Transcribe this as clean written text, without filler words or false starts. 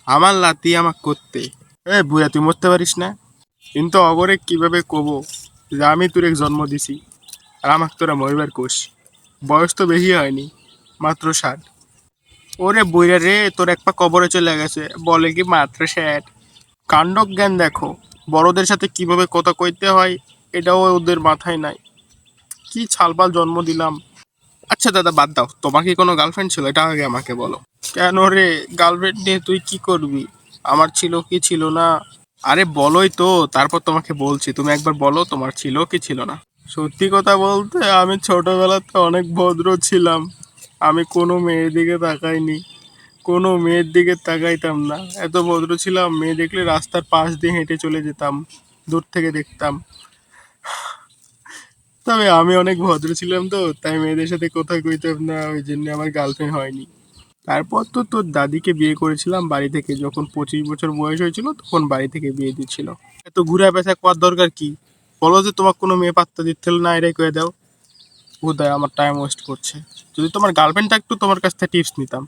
আমার লাতি আমাক করতে। বুড়া তুই মরতে পারিস না? কিন্তু অগরে কিভাবে কব যে আমি তোর এক জন্ম দিছি আর আমাক তোরা মরিবার কোষ। বয়স তো বেশি হয়নি, মাত্র 60। ওরে বুইরা রে, তোর এক পা কবরে চলে গেছে, বলে কি মাত্র 60। কাণ্ড জ্ঞান দেখো, বড়দের সাথে কিভাবে কথা কইতে হয় এটাও ওদের মাথায় নাই। কি ছালপাল জন্ম দিলাম। আচ্ছা দাদা বাদ দাও, তোমার কি কোনো গার্লফ্রেন্ড ছিল এটা আগে আমাকে বলো। কেন রে, গার্লফ্রেন্ড নিয়ে তুই কি করবি? আমার ছিল কি ছিল না? আরে বলোই তো, তারপর তোমাকে বলছি, তুমি একবার বলো তোমার ছিল কি ছিল না। সত্যি কথা বলতে আমি ছোটবেলাতে অনেক ভদ্র ছিলাম। আমি কোনো মেয়ের দিকে তাকাইনি, কোনো মেয়ের দিকে তাকাইতাম না। এত ভদ্র ছিলাম, মেয়ে দেখলে রাস্তার পাশ দিয়ে হেঁটে চলে যেতাম, দূর থেকে দেখতাম। তবে আমি অনেক ভদ্র ছিলাম তো, তাই মেয়েদের সাথে কথা কইতাম না, ওই জন্য আমার গার্লফ্রেন্ড হয়নি। তারপর তো তোর দাদিকে বিয়ে করেছিলাম বাড়ি থেকে, যখন 25 বছর বয়স হয়েছিল তখন বাড়ি থেকে বিয়ে দিচ্ছিল। এত ঘুরা পেঁচা করার দরকার কি? বলো যে তোমার কোনো মেয়ে পাত্তা দিতে না, এটাই কয়ে দাও। বোধহয় আমার টাইম ওয়েস্ট করছে। যদি তোমার গার্লফ্রেন্ড থাকতো তোমার কাছ থেকে টিপস নিতাম।